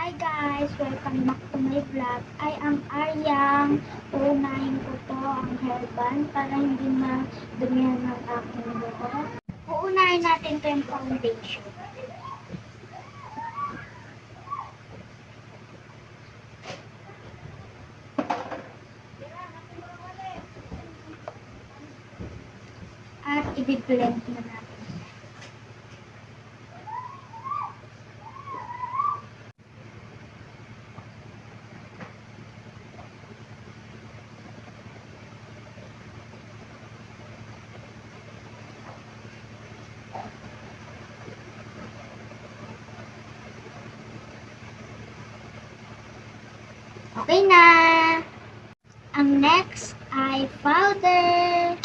Hi guys! Welcome back to my vlog. I am Aryang. Uunahin ko to ang hairband para hindi madumihan ng aking buhok. Uunahin natin to yung foundation. At i-blend na natin. Okay na! Ang next ay powder.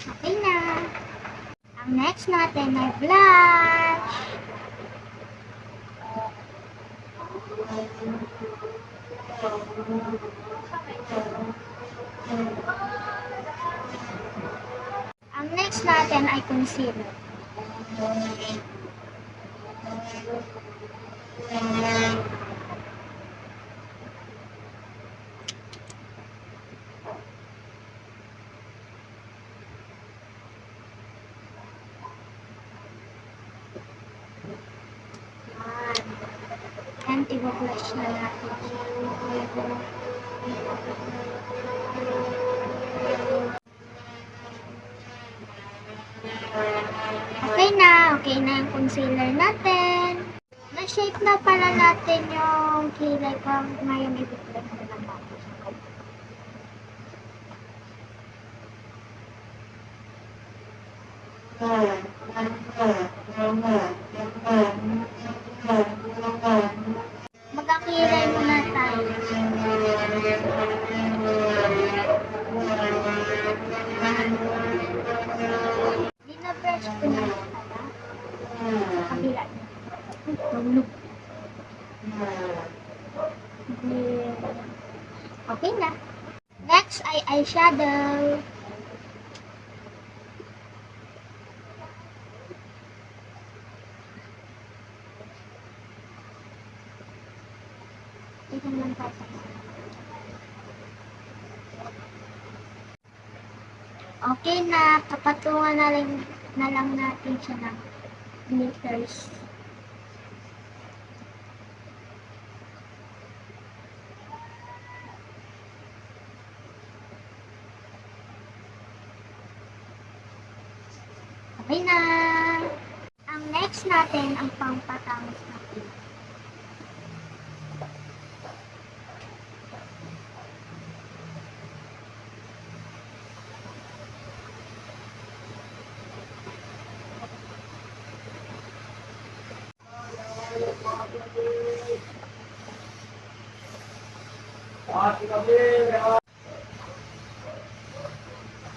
Okay na. Ang next natin ay blush. Ang next natin ay concealer. And i-blush na natin. Okay na yung concealer natin. Na-shape na pala natin yung kilay ko. Ngayon i-blend na lang natin. Magkakilay muna tayo. Dinabrush ko na pala. Sa kabila niya. Tulog. Okay na. Next ay eyeshadow. Ito lang tayo. Okay na, kapatungan na lang natin siya ng glitters. Okay na. Ang next natin ang pampatangos natin.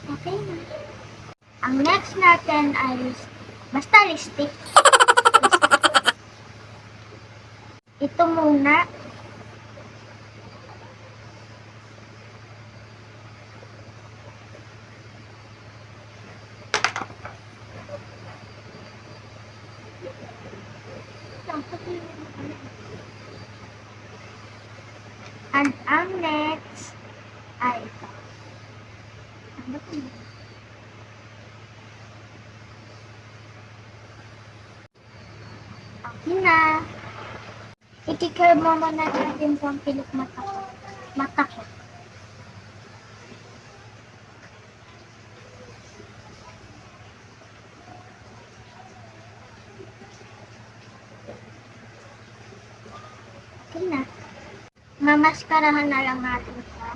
Okay na. Ang next natin ay basta lipstick. Ito muna. And ang next ay ito. Ano ba ito? Okay na. I-curve mo muna natin sa pilik mata ko. Mata ko. Okay na. Mamaskarahan na lang natin siya.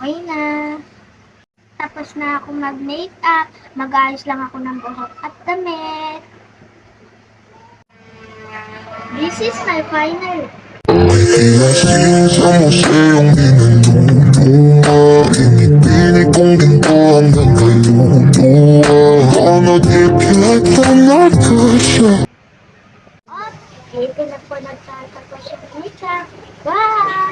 Okay na. Tapos na ako mag-makeup. Mag-ayos lang ako ng buhok at damit. This is my final look. Sa museong dinulunga Inipinig kong ginto hanggang kaluluwa Wanna give you like I'm not good. Okay, ito na po nagtatapos yung makeup. Bye!